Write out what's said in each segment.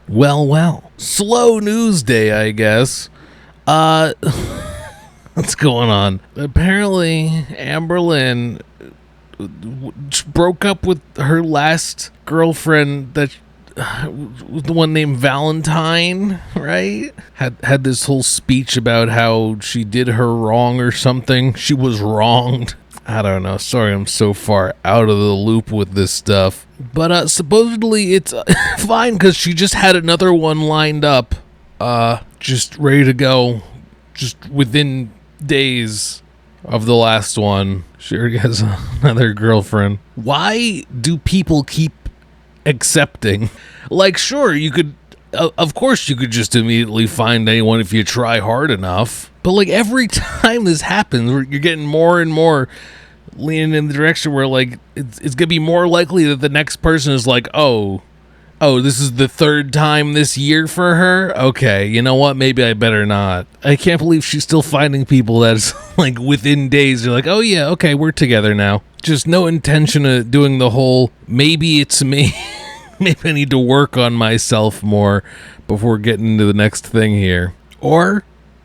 Well. Slow news day, I guess. What's going on? Apparently, Amberlynn broke up with her last girlfriend that the one named Valentine, right? Had this whole speech about how she did her wrong or something. She was wronged. I don't know. Sorry, I'm so far out of the loop with this stuff. But supposedly it's fine because she just had another one lined up, just ready to go, just within days of the last one. She already has another girlfriend. Why do people keep accepting? Like, sure, you could, of course you could just immediately find anyone if you try hard enough. But like every time this happens, you're getting more and more leaning in the direction where like it's gonna be more likely that the next person is like, oh, this is the third time this year for her. Okay, you know what? Maybe I better not. I can't believe she's still finding people that's like within days. They're like, oh yeah, okay, we're together now. Just no intention of doing the whole maybe it's me. Maybe I need to work on myself more before getting into the next thing here. Or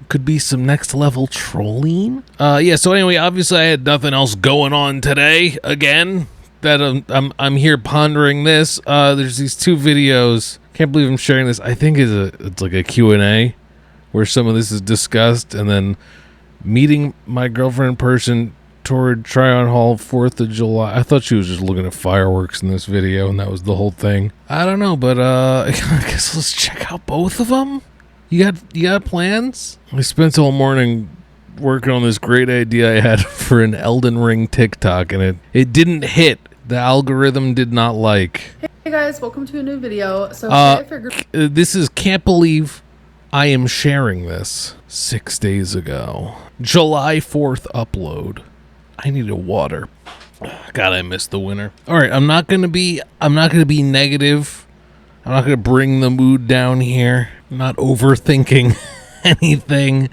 could be some next level trolling. So anyway, obviously I had nothing else going on today again that I'm here pondering this. There's these two videos. Can't believe I'm sharing this. I think it's like a Q&A where some of this is discussed, and then meeting my girlfriend in person toward Tryon Hall 4th of July. I thought she was just looking at fireworks in this video, and that was the whole thing. I don't know, but I guess let's check out both of them. You got plans? I spent the whole morning working on this great idea I had for an Elden Ring TikTok, and it didn't hit. The algorithm did not like. Hey guys, welcome to a new video. So I figured this is can't believe I am sharing this 6 days ago. July 4th upload. I need a water. God, I missed the winter. All right, I'm not gonna be negative. I'm not gonna bring the mood down here. I'm not overthinking anything.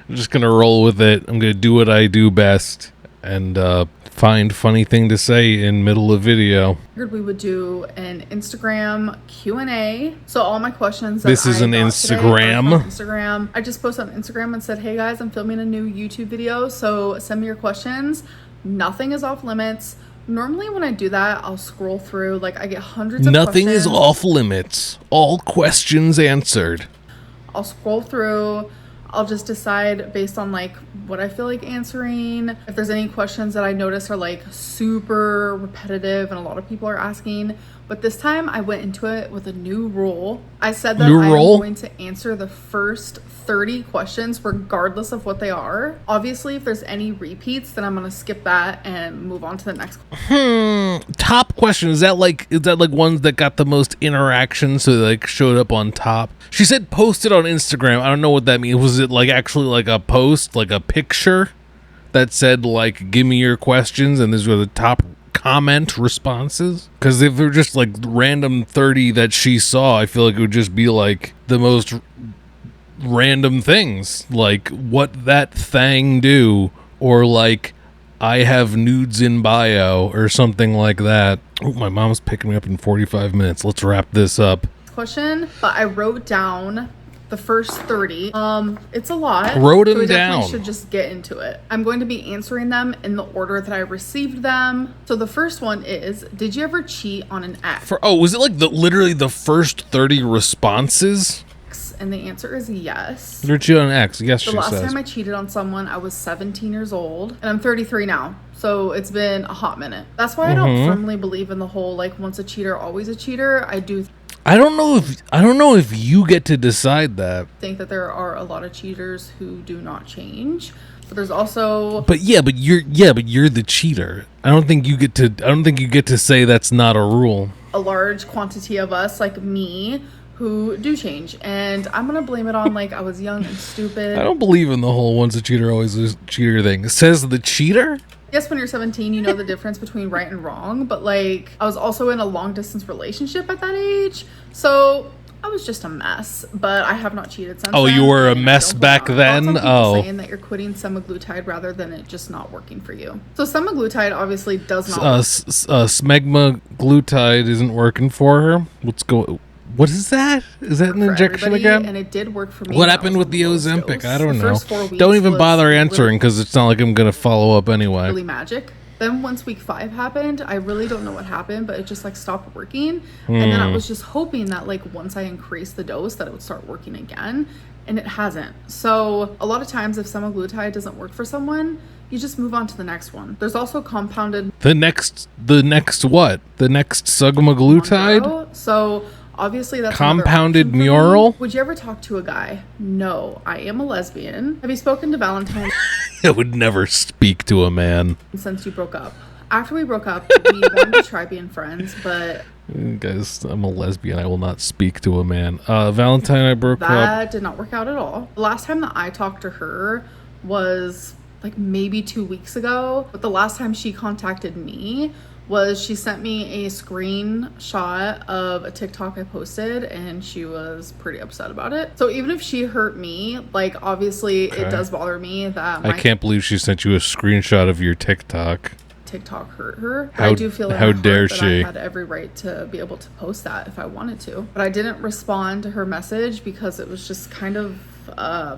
I'm just gonna roll with it. I'm gonna do what I do best and find funny thing to say in middle of video. we would do an Instagram Q&A. So all my questions that this is an Instagram. Instagram. I just posted on Instagram and said, hey guys, I'm filming a new YouTube video, so send me your questions. Nothing is off limits. Normally when I do that, I'll scroll through, like I get hundreds of Nothing questions. is off limits. All questions answered. I'll scroll through. I'll just decide based on like what I feel like answering. If there's any questions that I notice are like super repetitive and a lot of people are asking. But this time I went into it with a new rule. I said that I'm going to answer the first 30 questions regardless of what they are. Obviously, if there's any repeats, then I'm going to skip that and move on to the next question. Top question. Is that like ones that got the most interaction, so they like showed up on top? She said posted on Instagram. I don't know what that means. Was it like actually like a post, like a picture that said like give me your questions, and these were the top comment responses? Because if they're just like random 30 that she saw, I feel like it would just be like the most random things, like what that thing do, or like I have nudes in bio or something like that. Oh, my mom's picking me up in 45 minutes. Let's wrap this up. Question, but I wrote down the first 30. It's a lot. Wrote them so we down. Should just get into it. I'm going to be answering them in the order that I received them. So the first one is, did you ever cheat on an ex? Was it like literally the first 30 responses? And the answer is yes. Did you cheat on an ex? Yes, the last time I cheated on someone, I was 17 years old, and I'm 33 now. So it's been a hot minute. That's why I don't firmly believe in the whole like once a cheater, always a cheater. I don't know if you get to decide that. I think that there are a lot of cheaters who do not change, but there's also. But you're the cheater. I don't think you get to say that's not a rule. A large quantity of us, like me, who do change, and I'm gonna blame it on like I was young and stupid. I don't believe in the whole once a cheater, always a cheater thing. Says the cheater? Yes, when you're 17, you know the difference between right and wrong, but like I was also in a long distance relationship at that age, so I was just a mess, but I have not cheated since. Oh, you were a mess back then? Oh. Saying that you're quitting semaglutide rather than it just not working for you. So semaglutide obviously does not work. Smegmaglutide isn't working for her. What is that? Is that an injection again? And it did work for me. What happened with the Ozempic? I don't know. First 4 weeks don't even bother answering because it's not like I'm going to follow up anyway. Really magic. Then once week 5 happened, I really don't know what happened, but it just like stopped working. And then I was just hoping that like once I increased the dose that it would start working again, and it hasn't. So a lot of times if semaglutide doesn't work for someone, you just move on to the next one. There's also compounded. The next what? The next semaglutide? So obviously that's compounded mural. Would you ever talk to a guy? No, I am a lesbian. Have you spoken to Valentine? I would never speak to a man. Since you broke up. After we broke up, we wanted to try being friends, but... Guys, I'm a lesbian. I will not speak to a man. Valentine, I broke up. That did not work out at all. The last time that I talked to her was like maybe 2 weeks ago. But the last time she contacted me was she sent me a screenshot of a TikTok I posted, and she was pretty upset about it. So even if she hurt me, like obviously it does bother me that I can't believe she sent you a screenshot of your TikTok. TikTok hurt her. How, I do feel how dare she? I had every right to be able to post that if I wanted to, but I didn't respond to her message because it was just kind of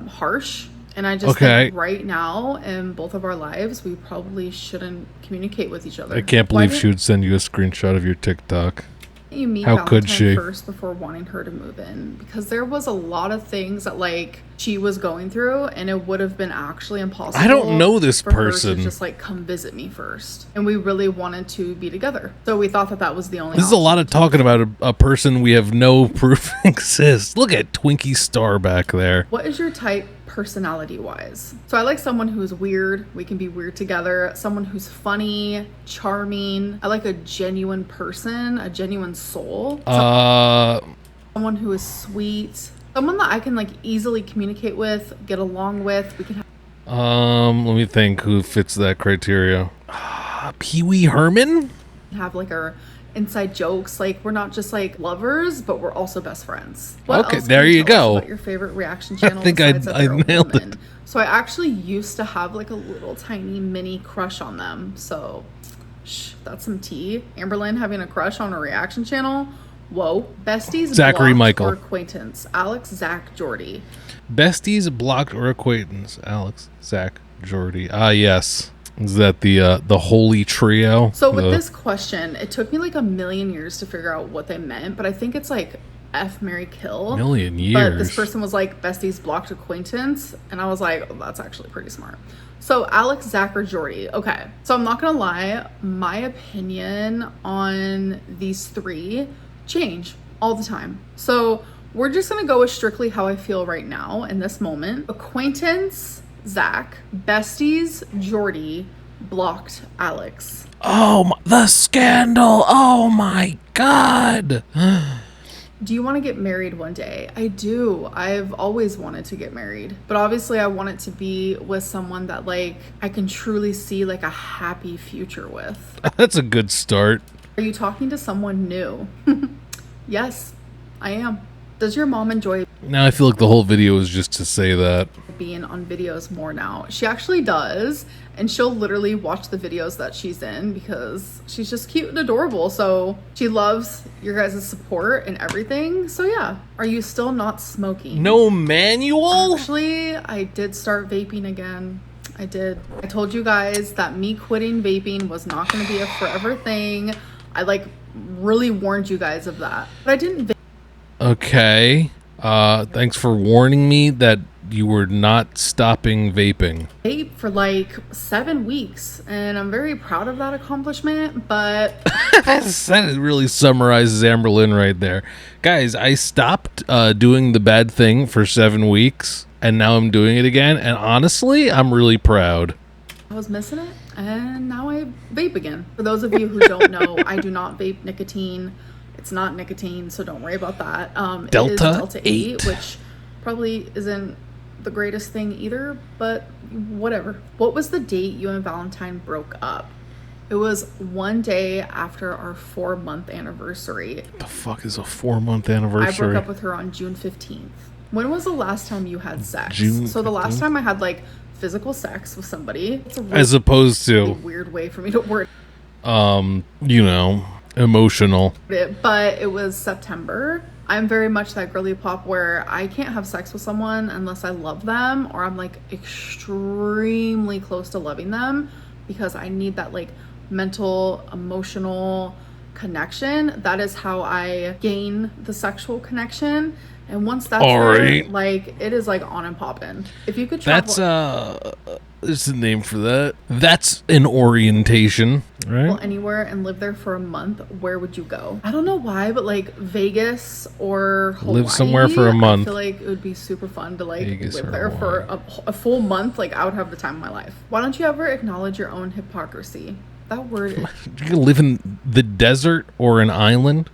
harsh. And I just think right now in both of our lives, we probably shouldn't communicate with each other. I can't believe she would send you a screenshot of your TikTok. You meet How Valentine could she? first before wanting her to move in, because there was a lot of things that like she was going through, and it would have been actually impossible. I don't know this for her person. to just like come visit me first, and we really wanted to be together, so we thought that that was the only. This is a lot of talking about a person we have no proof exists. Look at Twinkie Star back there. What is your type personality wise? So I like someone who's weird. We can be weird together. Someone who's funny, charming. I like a genuine person, a genuine soul. Someone who is sweet. Someone that I can like easily communicate with, get along with. We can have let me think who fits that criteria. Pee Wee Herman? Have like our inside jokes. Like we're not just like lovers, but we're also best friends. What okay, else there you go. About your favorite reaction channel? I think I nailed it. So I actually used to have like a little tiny mini crush on them. So that's some tea. Amberlynn having a crush on a reaction channel. Whoa. Besties, Zachary Michael, or acquaintance. Alex, Zach, Jordy. Besties, blocked, or acquaintance. Alex, Zach, Jordy. Yes. Is that the holy trio? So with this question, it took me like a million years to figure out what they meant, but I think it's like F, marry, kill. Million years. But this person was like besties, blocked, acquaintance, and I was like, oh, that's actually pretty smart. So Alex, Zach, or Jordy. Okay. So I'm not gonna lie, my opinion on these three change all the time. So we're just gonna go with strictly how I feel right now in this moment. Acquaintance, Zach. Besties, Jordy. Blocked, Alex. Oh, the scandal. Oh my God. Do you want to get married one day? I do. I've always wanted to get married, but obviously I want it to be with someone that like I can truly see like a happy future with. That's a good start. Are you talking to someone new? Yes, I am. Does your mom enjoy Now I feel like the whole video is just to say that. Being on videos more now? She actually does, and she'll literally watch the videos that she's in because she's just cute and adorable. So she loves your guys' support and everything. So yeah. Are you still not smoking? No manual? Actually, I did start vaping again. I did. I told you guys that me quitting vaping was not going to be a forever thing. I like really warned you guys of that, but I didn't vape. Okay. Thanks for warning me that you were not stopping vaping. Vape for like 7 weeks, and I'm very proud of that accomplishment, but that really summarizes Amberlynn right there. Guys, I stopped doing the bad thing for 7 weeks, and now I'm doing it again, and honestly, I'm really proud. I was missing it, and now I vape again. For those of you who don't know, I do not vape nicotine. It's not nicotine, so don't worry about that. It is Delta 8, which probably isn't the greatest thing either, but whatever. What was the date you and Valentine broke up? It was one day after our 4-month anniversary. What the fuck is a 4-month anniversary? I broke up with her on June 15th. When was the last time you had sex? June so the last time I had like physical sex with somebody. It's a really, as opposed to really weird way for me to word. You know, emotional. But it was September. I'm very much that girly pop where I can't have sex with someone unless I love them or I'm like extremely close to loving them, because I need that like mental, emotional connection. That is how I gain the sexual connection. And once that's there, like it is like on and popping. If you could travel, there's a name for that. That's an orientation, right? Anywhere and live there for a month, where would you go? I don't know why, but like Vegas or Hawaii. Live somewhere for a month. I feel like it would be super fun to like live there for a full month. Like I would have the time of my life. Why don't you ever acknowledge your own hypocrisy? That word. You can live in the desert or an island.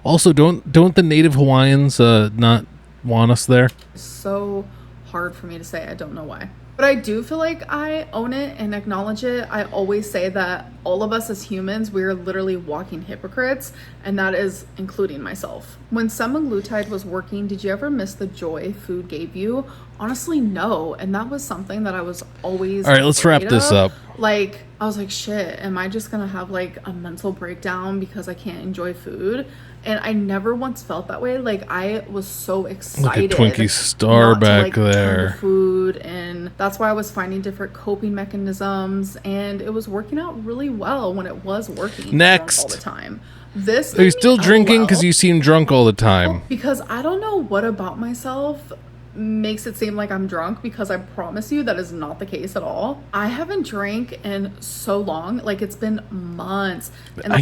Also, don't the native Hawaiians not want us there? It's so hard for me to say. I don't know why. But I do feel like I own it and acknowledge it. I always say that all of us as humans, we're literally walking hypocrites, and that is including myself. When semaglutide was working, did you ever miss the joy food gave you? Honestly, no. And that was something that I was always All right, let's wrap this up. Like, I was like, shit, am I just gonna have like a mental breakdown because I can't enjoy food? And I never once felt that way. Like, I was so excited. Look at Twinkie Star back there. Food, and that's why I was finding different coping mechanisms, and it was working out really well when it was working. Next, all the time. This are you still drinking? Because you seem drunk all the time. Because I don't know what about myself makes it seem like I'm drunk, because I promise you that is not the case at all. I haven't drank in so long, like it's been months. And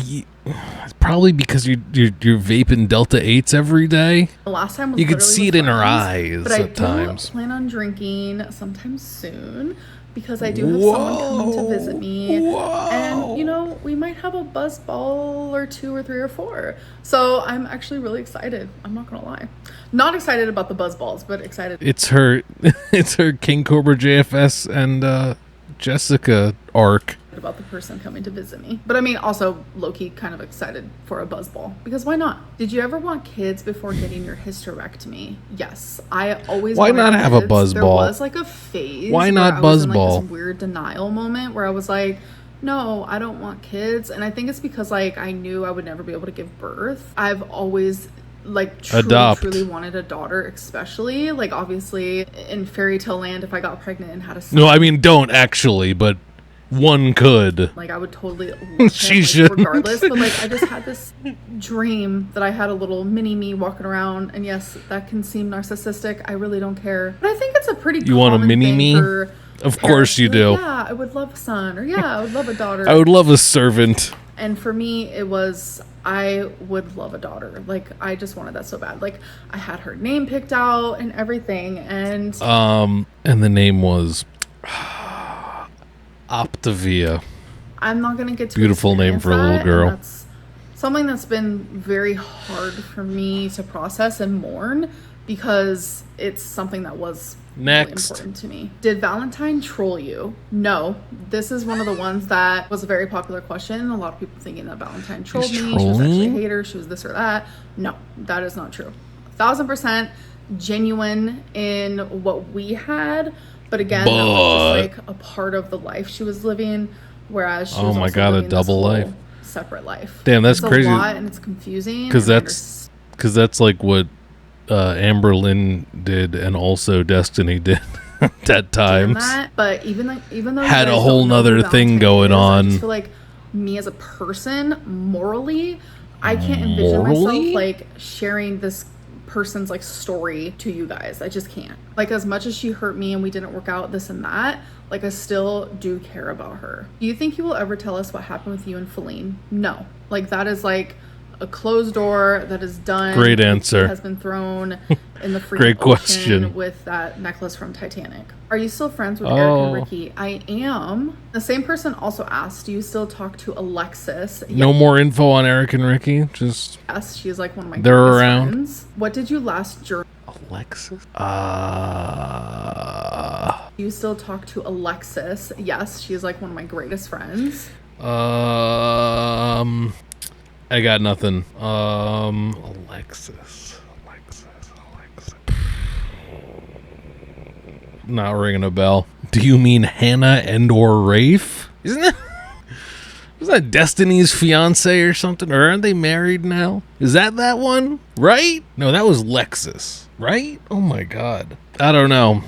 it's probably because you're vaping Delta 8s every day. The last time was you could see it in her eyes. But I do plan on drinking sometime soon, because I do have someone coming to visit me. And, you know, we might have a buzz ball or 2 or 3 or 4. So I'm actually really excited. I'm not going to lie. Not excited about the buzz balls, but excited. It's her King Cobra JFS and Jessica arc. About the person coming to visit me. But I mean, also low-key kind of excited for a buzz ball, because why not? Did you ever want kids before getting your hysterectomy? Yes, I always. Why not have a buzz ball? There was like a phase. Why not buzz ball? This weird denial moment where I was like, no, I don't want kids. And I think it's because like I knew I would never be able to give birth. I've always like truly wanted a daughter, especially like obviously in fairy tale land, if I got pregnant and had a son. No, I mean don't actually, but one could. Like I would totally love she him, should regardless. But like I just had this dream that I had a little mini me walking around, and yes, that can seem narcissistic. I really don't care, but I think it's a pretty. You want a mini me? Of course you do. Yeah, I would love a son, or yeah, I would love a daughter. I would love a servant. And for me, it was, I would love a daughter. Like, I just wanted that so bad. Like, I had her name picked out and everything, and the name was Optavia. I'm not gonna get to beautiful name for a little girl. That's something that's been very hard for me to process and mourn, because it's something that was really important to me. Did Valentine troll you? No. This is one of the ones that was a very popular question. A lot of people thinking that Valentine trolled me. She was actually a hater. She was this or that. No, that is not true. 1000% genuine in what we had. But again, that was just like a part of the life she was living, whereas she was also living a double life, separate life. Damn, that's crazy. A lot, and it's confusing. Because that's like what Amberlynn did, and also Destiny did at times. But even though had a whole nother thing going on, I just feel like me as a person, morally, I can't envision myself like sharing this person's like story to you guys. I just can't. Like, as much as she hurt me and we didn't work out this and that, like I still do care about her. Do you think you will ever tell us what happened with you and Feline? No. Like, that is like a closed door that is done. Great answer. It has been thrown in the freaking Great question. ocean with that necklace from Titanic. Are you still friends with Eric and Ricky? I am. The same person also asked, do you still talk to Alexis? No more info on Eric and Ricky? Just yes, she's like one of my they're around. Friends. What did you last journal? Alexis? Do you still talk to Alexis? Yes, she's like one of my greatest friends. I got nothing. Alexis. Not ringing a bell. Do you mean Hannah and or Rafe? Isn't Was that Destiny's fiance or something? Or aren't they married now? Is that one? Right? No, that was Lexus. Right? Oh my God. I don't know.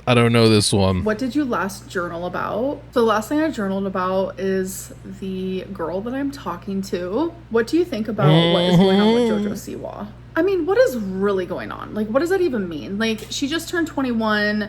I don't know this one. What did you last journal about? So the last thing I journaled about is the girl that I'm talking to. What do you think about what is going on with JoJo Siwa? I mean, what is really going on? Like, what does that even mean? Like, she just turned 21.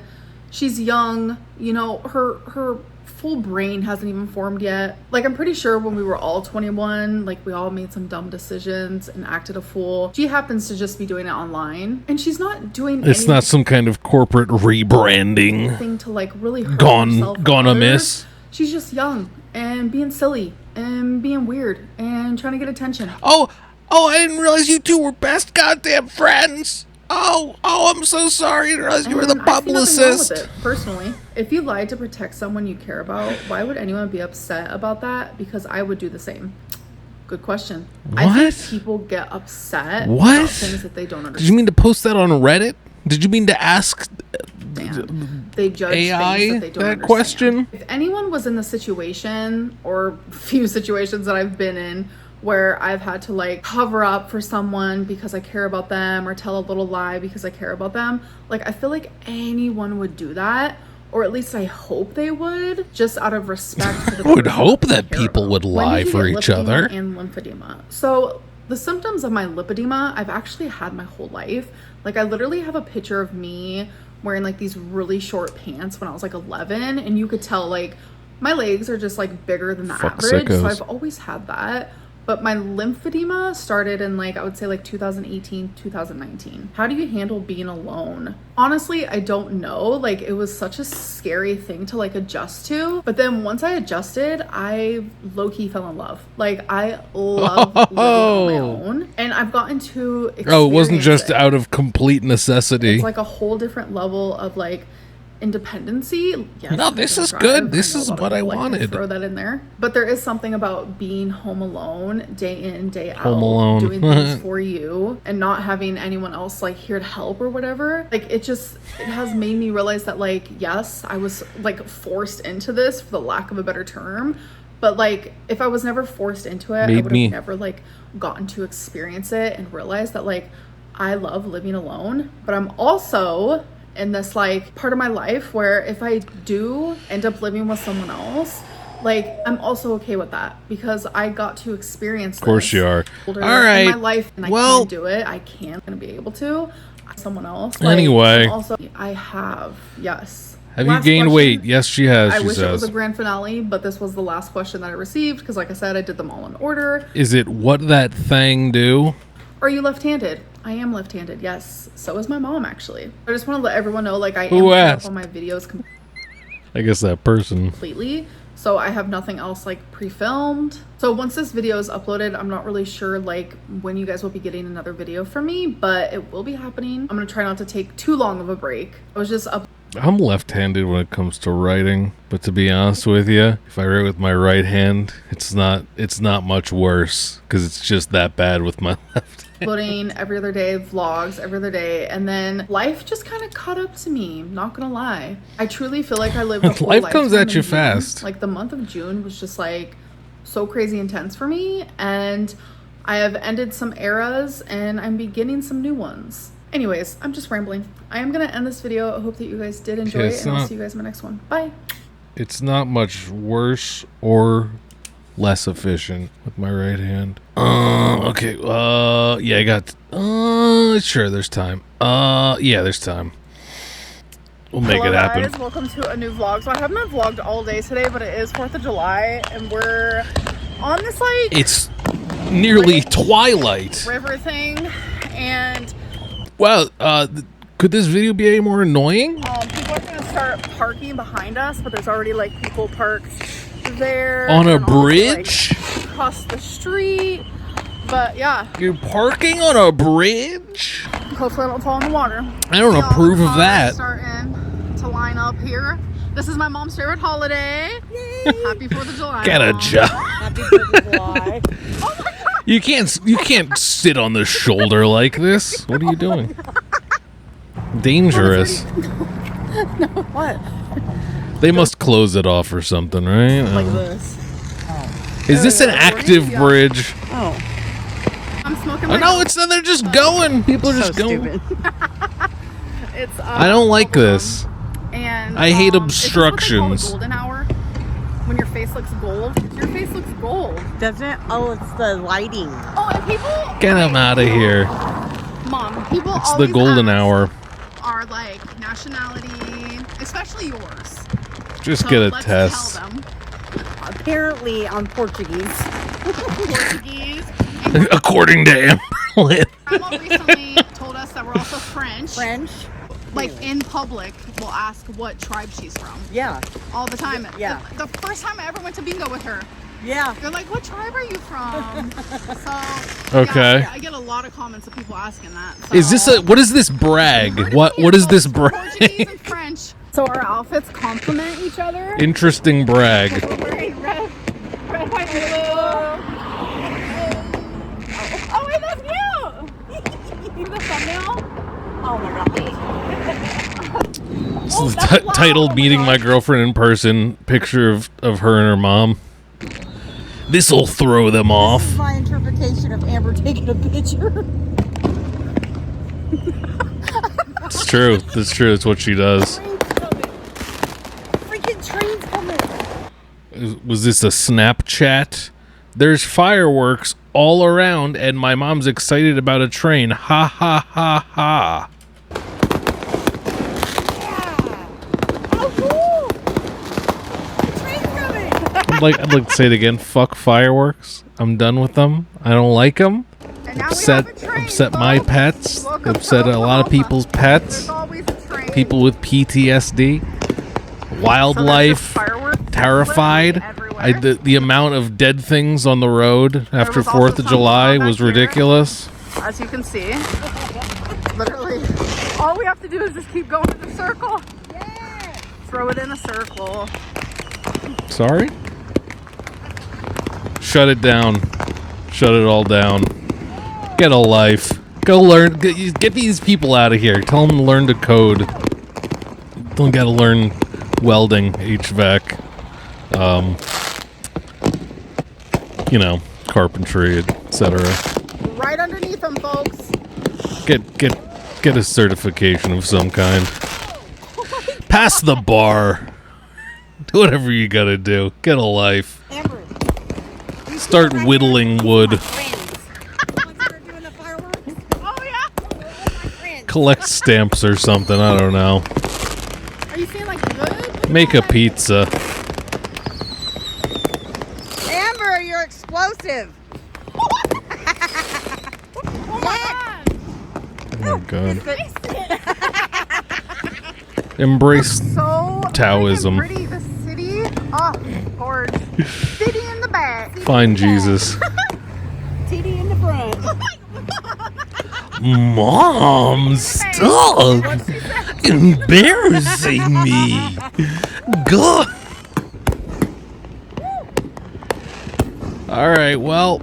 She's young. You know, her full brain hasn't even formed yet. Like, I'm pretty sure when we were all 21, like, we all made some dumb decisions and acted a fool. She happens to just be doing it online, and she's not doing It's not some kind of corporate rebranding thing to like really hurt herself gone amiss. She's just young and being silly and being weird and trying to get attention. Oh, I didn't realize you two were best goddamn friends. Oh, I'm so sorry. I didn't realize you were the publicist. I see nothing wrong with it, personally. If you lied to protect someone you care about, why would anyone be upset about that? Because I would do the same. Good question. What? I think people get upset about things that they don't understand. Did you mean to post that on Reddit? Did you mean to ask they judge AI things that they don't that understand. question? If anyone was in the situation, or few situations that I've been in, where I've had to like cover up for someone because I care about them, or tell a little lie because I care about them, like, I feel like anyone would do that, or at least I hope they would, just out of respect for the I would hope that people would lie for each other. And lymphedema. So the symptoms of my lipedema I've actually had my whole life. Like, I literally have a picture of me wearing like these really short pants when I was like 11, and you could tell like my legs are just like bigger than the average. Sickos. So I've always had that. But my lymphedema started in like, I would say like 2018, 2019. How do you handle being alone? Honestly, I don't know. Like, it was such a scary thing to like adjust to. But then once I adjusted, I low-key fell in love. Like, I love living on my own. And I've gotten to experience it wasn't just out of complete necessity. It's like a whole different level of like independency. Yes, no, this is good. This is what I wanted. Throw that in there. But there is something about being home alone, day in, day out, home alone, doing things for you, and not having anyone else like here to help or whatever. Like, it has made me realize that like, yes, I was like forced into this, for the lack of a better term. But like, if I was never forced into it, I would have never like gotten to experience it and realize that like, I love living alone. But I'm also in this like part of my life where if I do end up living with someone else, like, I'm also okay with that, because I got to experience this. Of course you are. All right. In my life, and I can do it. I can't gonna be able to. Someone else. Like, anyway. Also, I have. Yes. Have you gained weight? Yes, she has. I wish it was a grand finale, but this was the last question that I received, because like I said, I did them all in order. Is it what that thing do? Are you left-handed? I am left-handed, yes. So is my mom, actually. I just want to let everyone know, like, I am up on my videos I guess that person. Completely. So I have nothing else, like, pre-filmed. So once this video is uploaded, I'm not really sure, like, when you guys will be getting another video from me, but it will be happening. I'm going to try not to take too long of a break. I was just I'm left-handed when it comes to writing, but to be honest with you, if I write with my right hand, it's not much worse, because it's just that bad with my left. Uploading every other day, vlogs every other day, and then life just kind of caught up to me, not gonna lie. I truly feel like I lived a whole life comes at you June. fast. Like, the month of June was just like so crazy intense for me, and I have ended some eras and I'm beginning some new ones. Anyways, I'm just rambling. I am gonna end this video. I hope that you guys did enjoy it, and I'll see you guys in my next one. Bye. It's not much worse or less efficient with my right hand. Okay. Yeah, I got. Sure, there's time. Yeah, there's time. We'll make it happen. Guys, welcome to a new vlog. So I haven't been vlogged all day today, but it is 4th of July, and we're on this like. It's nearly twilight. River thing, and. Well, could this video be any more annoying? People are gonna start parking behind us, but there's already like people parked there on a bridge, also, like, across the street. But yeah, you're parking on a bridge. Hopefully I don't fall in the water. I don't approve of that. Starting to line up here. This is my mom's favorite holiday. Yay! Happy 4th of July. Get a job. Happy 4th of July. Oh my God. You can't sit on the shoulder like this. What are you doing? Dangerous. No, what? They must close it off or something, right? Like this. Oh. Is this an active bridge? Oh. I'm smoking. Oh no, they're just going. People are just going. Stupid. It's. I don't like this. And I hate It's obstructions. what they call the golden hour. When your face looks gold, your face looks gold. Doesn't it? Oh, it's the lighting. Oh, and people. Get them out of here. Mom, people. It's the always golden ask hour. Are like nationality, especially yours. Just So get a let's test. Tell them. Apparently, I'm Portuguese. Portuguese. According to Amberlynn. Grandma recently told us that we're also French. French. Like in public, we'll ask what tribe she's from. Yeah. All the time. Yeah. The first time I ever went to bingo with her, Yeah. they're like, "What tribe are you from?" So. Okay. Yeah, I get a lot of comments of people asking that. So. Is this what is this brag? What is this Portuguese brag? and French. So our outfits complement each other. Interesting brag. We're wearing red, white, WiLLo. Oh wait, that's you. For the thumbnail. Oh my god. It's the titled "Meeting My Girlfriend in Person" picture of her and her mom. This'll throw them off. This is my interpretation of Amber taking a picture. It's true. That's true. It's what she does. Freaking trains coming. Was this a Snapchat? There's fireworks all around, and my mom's excited about a train. Ha ha ha ha. Oh, cool. The train's coming. I'd like to say it again. Fuck fireworks. I'm done with them. I don't like them. And now we have a train, Upset my folks. pets. Welcome to Upset a lot of Oklahoma. people's There's pets. always a train. People with PTSD. So Wildlife. there's just fireworks Terrified. everywhere. The amount of dead things on the road after was also 4th of some July back was here. ridiculous. As you can see, literally, all we have to do is just keep going in a circle. Yeah. Throw it in a circle. Sorry? Shut it down. Shut it all down. Get a life. Go learn. Get these people out of here. Tell them to learn to code. Don't gotta learn welding, HVAC, carpentry, etc. Right underneath them, folks. Get a certification of some kind. Pass the bar. Do whatever you gotta do. Get a life. Amber. Start whittling wood. Oh yeah. Collect stamps or something. I don't know. Are you feeling like good? Make a pizza. Amber, you're explosive. Oh my Oh god. God. Embrace So Taoism. pretty. The city. Oh, gorge. City in the back. Find Jesus. TD in the front. Mom, stop embarrassing me. God. All right, well,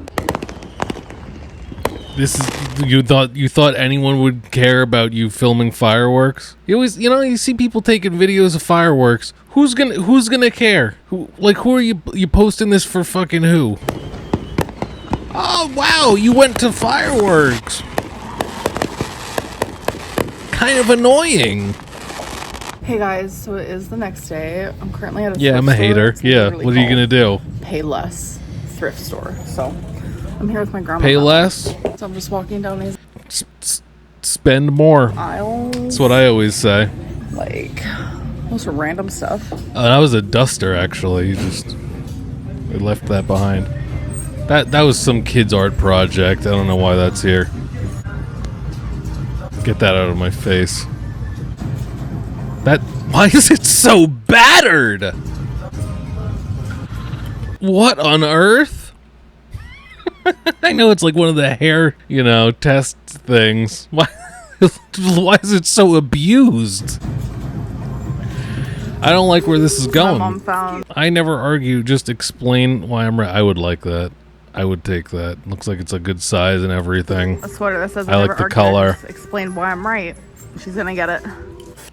this is you thought anyone would care about you filming fireworks? You always, you see people taking videos of fireworks. Who's gonna care? Who are you posting this for? Fucking who? Oh wow, you went to fireworks. Kind of annoying. Hey guys, so it is the next day. I'm currently at a Yeah, thrift I'm a store. hater. It's Yeah, literally what are you gonna called do? Pay Less thrift store. So I'm here with my grandma. Pay now. less, So I'm just walking down these spend more. aisles. That's what I always say. Like most random stuff. That was a duster, actually. We left that behind. That was some kid's art project. I don't know why that's here. Get that out of my face. Why is it so battered? What on earth? I know it's like one of the hair, test things. Why is it so abused? I don't like where this is My going. mom found. I never argue, just explain why I'm right. I would like that. I would take that. Looks like it's a good size and everything. A sweater that says I like never the argue, color. just explain why I'm right. She's gonna get it.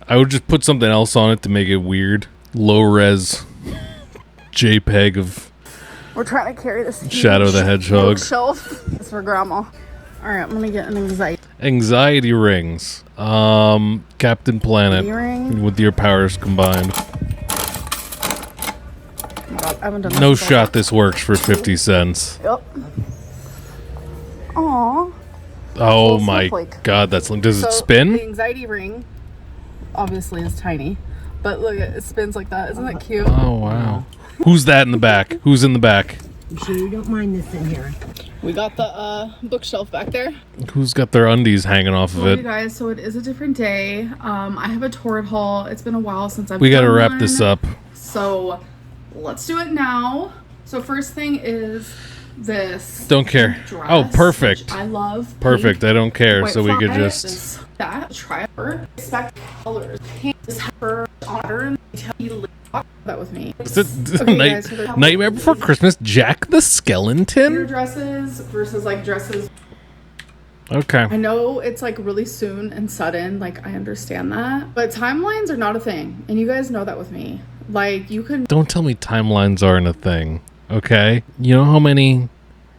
I would just put something else on it to make it weird. Low res JPEG of We're trying to carry this Shadow the Hedgehog. bookshelf. It's for grandma. All right, I'm gonna get an Anxiety rings. Captain Planet ring. with your powers combined. I haven't done this No before. shot this works for 50 cents. Yep. Aww. Oh Little my snowflake. god, does it The spin? anxiety ring obviously is tiny, but look, it spins like that. Isn't that cute? Oh wow. Who's that in the back? Who's in the back? You sure you don't mind this in here? We got the bookshelf back there. Who's got their undies hanging off of Well, you it? guys, so it is a different day. I have a torrid haul. It's been a while since I've We gotta done wrap one. this up. So let's do it now. So first thing is this Don't care. dress, Oh, perfect. which I love. Perfect. I don't care. So we could just. This, that try her expect colors. Paint this her honor and tell you talk that with me. Is it Okay, Night- guys, so there's- Nightmare Before Christmas? Jack the Your Skellington? dresses versus like dresses. Okay. I know it's like really soon and sudden, like I understand that, but timelines are not a thing, and you guys know that with me. Like you can Don't tell me timelines aren't a thing. Okay. You know how many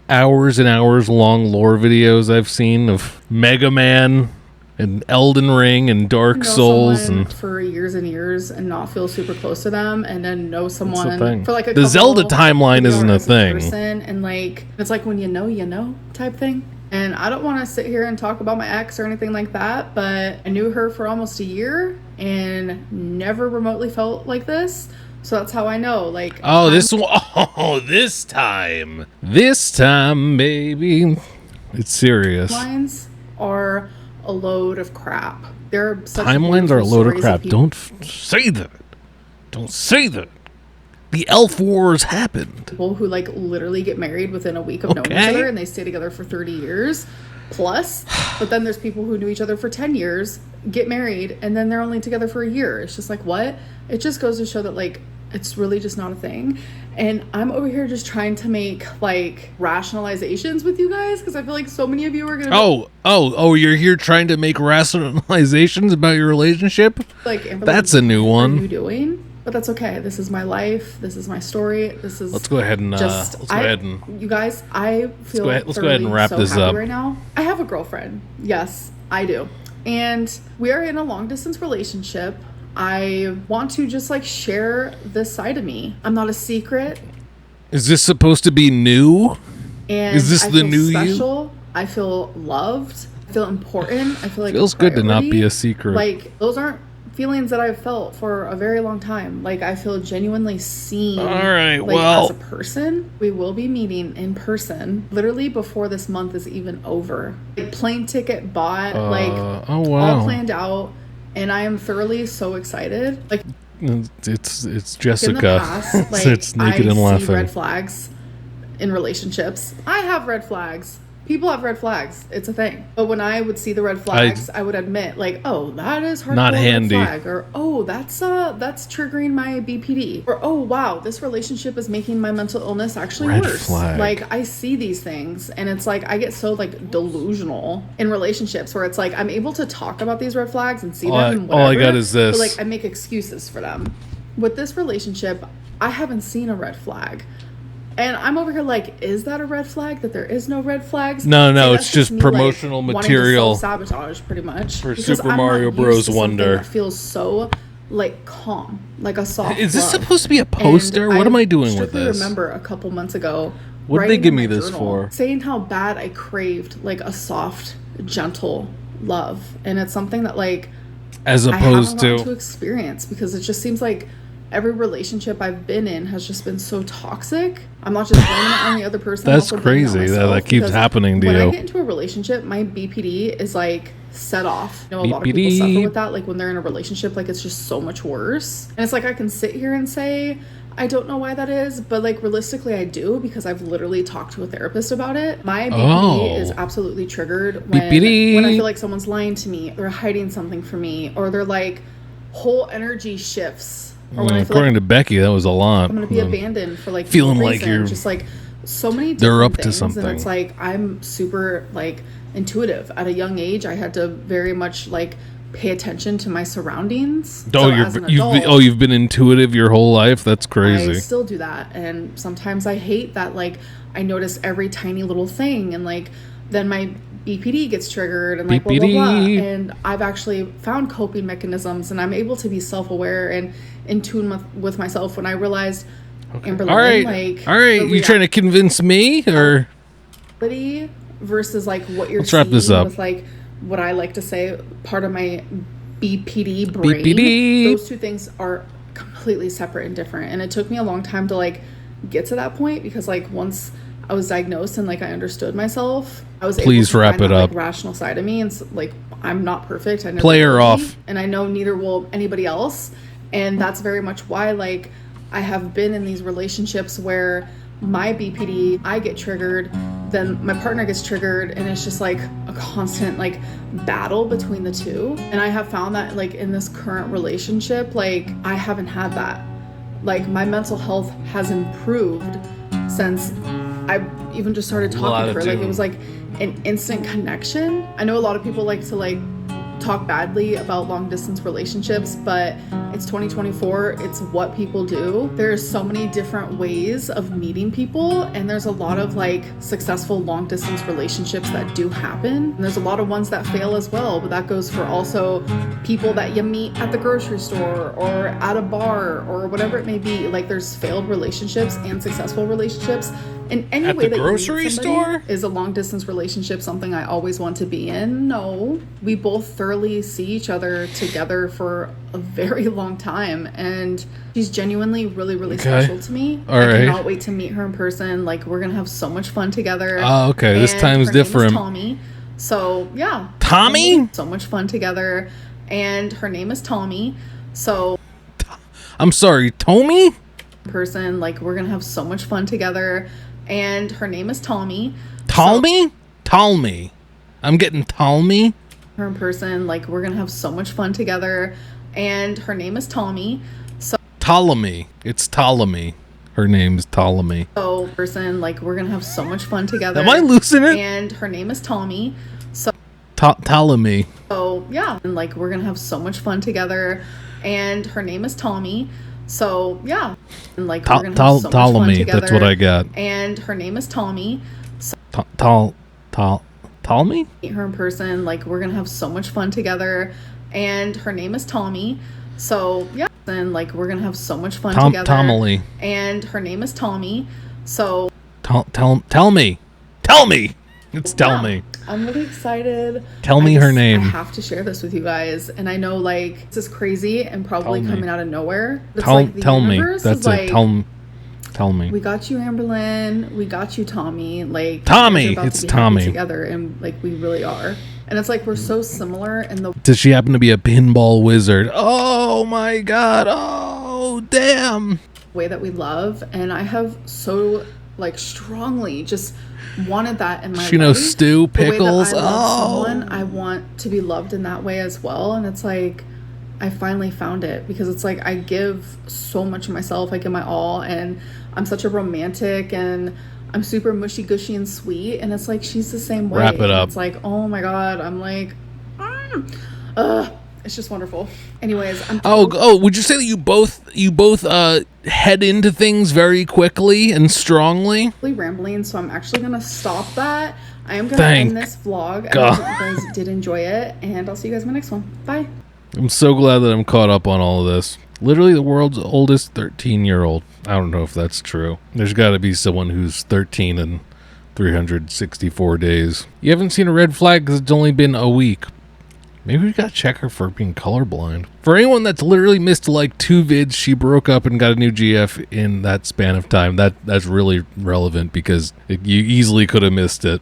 hours and hours long lore videos I've seen of Mega Man and Elden Ring and Dark know Souls someone and for years and years and not feel super close to them, and then know someone thing. for like a The couple, Zelda timeline you isn't know, a as thing. person, and like it's like when you know type thing. And I don't want to sit here and talk about my ex or anything like that, but I knew her for almost a year and never remotely felt like this. So that's how I know. Like, oh, this one. Oh, this time. This time, baby. It's serious. timelines are a load of crap. They're such Timelines are a beautiful load of stories crap. people- Don't say that. Don't say that. The Elf Wars happened. People who like literally get married within a week of knowing each Okay. other and they stay together for 30 years plus. But then there's people who knew each other for 10 years, get married, and then they're only together for a year. It's just like, what? It just goes to show that like it's really just not a thing. And I'm over here just trying to make like rationalizations with you guys because I feel like so many of you are gonna Oh, you're here trying to make rationalizations about your relationship? be like, Amberlynn, That's a new what are you one. doing? But that's okay. This is my life. This is my story. This is Let's go ahead and just let's go ahead and you guys, I feel let's go ahead and thoroughly wrap so this happy up. right now. I have a girlfriend. Yes, I do. And we are in a long distance relationship. I want to just like share this side of me. I'm not a secret, Is this supposed to be new? and Is this I the feel new you? special. I feel loved. I feel important. I feel like Feels a good to not priority. be a secret. Like those aren't feelings that I've felt for a very long time. Like I feel genuinely seen. All right, like, well- as a person, we will be meeting in person literally before this month is even over. Like plane ticket bought, like oh all wow. planned out, and I am thoroughly so excited. Like It's in the Jessica. past, like It's naked I and see laughing. red flags in relationships. I have red flags. People have red flags. It's a thing. But when I would see the red flags, I would admit, like, oh, that is hardcore Not red handy. flag, or oh, that's triggering my BPD, or oh, wow, this relationship is making my mental illness actually Red worse. flag. Like, I see these things, and it's like I get so like delusional in relationships where it's like I'm able to talk about these red flags and see All them. I- and all I whatever, got is this. But like I make excuses for them. With this relationship, I haven't seen a red flag. And I'm over here like, is that a red flag? That there is no red flags? No, See, no, that's it's just me, promotional wanting to material self-sabotage, pretty much. for because Super I'm Mario not Bros. used to something Wonder. That feels so like calm, like a soft. Is this love. supposed to be a poster? And What am I doing with strictly this? remember a couple months ago. What did they writing give in me my this journal, for? Saying how bad I craved like a soft, gentle love, and it's something that like As I opposed haven't gotten to to experience because it just seems like every relationship I've been in has just been so toxic. I'm not just blaming it on the other person. I'm That's also blaming it on crazy that myself that keeps because happening to when I you. get into a relationship, my BPD is like set off. You know, a lot of people BPD. suffer with that. Like when they're in a relationship, like it's just so much worse. And it's like I can sit here and say, I don't know why that is, but like realistically I do because I've literally talked to a therapist about it. My BPD is Oh. absolutely triggered when BPD. I feel like someone's lying to me, they're hiding something from me, or they're like whole energy shifts. Or when I feel according like to Becky, that was a lot. I'm gonna be abandoned for like Feeling no like reason. you're- just like so many they're different up to things, something. and it's like I'm super like intuitive. At a young age, I had to very much like pay attention to my surroundings. Oh, So as an adult, you've been intuitive your whole life? That's I crazy. still do that, and sometimes I hate that, like, I notice every tiny little thing, and like then my BPD gets triggered, and like blah blah blah. BPD. And I've actually found coping mechanisms, and I'm able to be self-aware and in tune with myself when I realized, Amberlynn, All right, like, all right. You trying to convince me, or reality versus like what you're Let's wrap this seeing up. with like what I like to say part of my BPD brain. BPD. Those two things are completely separate and different, and it took me a long time to like get to that point, because like once I was diagnosed and like I understood myself, I was Please able to wrap find it that, up. like, rational side of me, and like I'm not perfect. I never Play her will be, off. and I know neither will anybody else, and that's very much why like I have been in these relationships where my BPD, I get triggered, then my partner gets triggered, and it's just like a constant like battle between the two. And I have found that like in this current relationship, like I haven't had that. Like my mental health has improved since I even just started talking to her. Like it was like an instant connection. I know a lot of people like to like talk badly about long distance relationships, but it's 2024. It's what people do. There's so many different ways of meeting people, and there's a lot of like successful long distance relationships that do happen, and there's a lot of ones that fail as well. But that goes for also people that you meet at the grocery store or at a bar or whatever it may be. Like there's failed relationships and successful relationships. In any At way the that grocery you meet somebody, store? is a long distance relationship something I always want to be in? No. We both thoroughly see each other together for a very long time, and she's genuinely really, really special to me. All I right. cannot wait to meet her in person. Like we're gonna have so much fun together. Oh, okay. This And time's her name is different. Tommy. So yeah. Tommy? We're gonna have so much fun together. And her name is Tommy. So I'm sorry, Tommy? person, like we're gonna have so much fun together. And her name is Tommy. Talmy? Talmy. I'm getting Talmy. Her in person, like we're gonna have so much fun together. And her name is Tommy. Ptolemy. It's Ptolemy. Her name's Ptolemy. So person, like we're gonna have so much fun together. Am I losing it? And her name is Tommy. Ptolemy. So yeah, and like we're gonna have so much fun together. And her name is Tommy. So yeah, and like we're gonna have so much fun Ptolemy. together. That's what I got. And her name is Tommy. Ptolemy? Meet her in person, like we're gonna have so much fun together. And her name is Tommy. So yeah, and like we're gonna have so much fun together. Tommy. And her name is Tommy. So Tell me. Tell me. It's tell yeah, me. I'm really excited. Tell me her name. I have to share this with you guys, and I know like this is crazy and probably Tell me. coming out of nowhere. It's Tell like the me. universe That's is it. like, Tell me. we got you, Amberlynn. We got you, Tommy. Like Tommy, you guys are about it's to be happy Tommy. together, and like we really are. And it's like we're so similar in the Does she happen to be a pinball wizard? Oh my god. Oh, damn. way that we love, and I have so like strongly just wanted that in my She life. knows stew, The way that pickles. I love Oh. someone, I want to be loved in that way as well. And it's like I finally found it, because it's like I give so much of myself, I give my all, and I'm such a romantic, and I'm super mushy gushy and sweet, and it's like she's the same way. Wrap it And up. it's like, oh my god, I'm like it's just wonderful. Anyways, I'm Oh, would you say that you both head into things very quickly and strongly? totally rambling, so I'm actually gonna stop that. I am gonna Thank end this vlog. God. I hope you guys did enjoy it, and I'll see you guys in my next one. Bye. I'm so glad that I'm caught up on all of this. Literally the world's oldest 13-year-old. I don't know if that's true. There's got to be someone who's 13 and 364 days. You haven't seen a red flag because it's only been a week. Maybe we gotta check her for being colorblind. For anyone that's literally missed like 2 vids, she broke up and got a new GF in that span of time. That's really relevant because you easily could have missed it.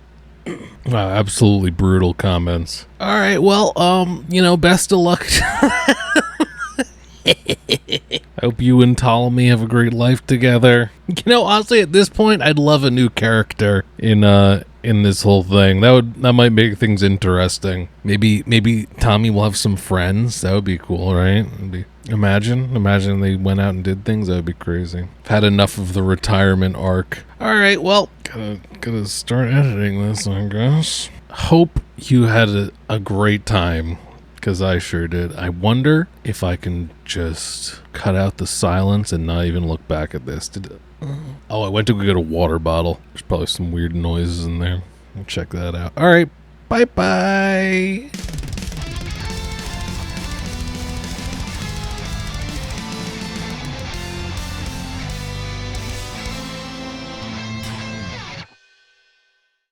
Wow, absolutely brutal comments. All right, well, best of luck. I hope you and Ptolemy have a great life together. Honestly, at this point, I'd love a new character in this whole thing. That might make things interesting. Maybe Tommy will have some friends. That would be cool, right? Imagine they went out and did things. That would be crazy. I've had enough of the retirement arc. All right, well, gotta start editing this, I guess. Hope you had a great time Because I sure did. I wonder if I can just cut out the silence and not even look back at this. Oh, I went to go get a water bottle. There's probably some weird noises in there. I'll check that out. All right. Bye-bye.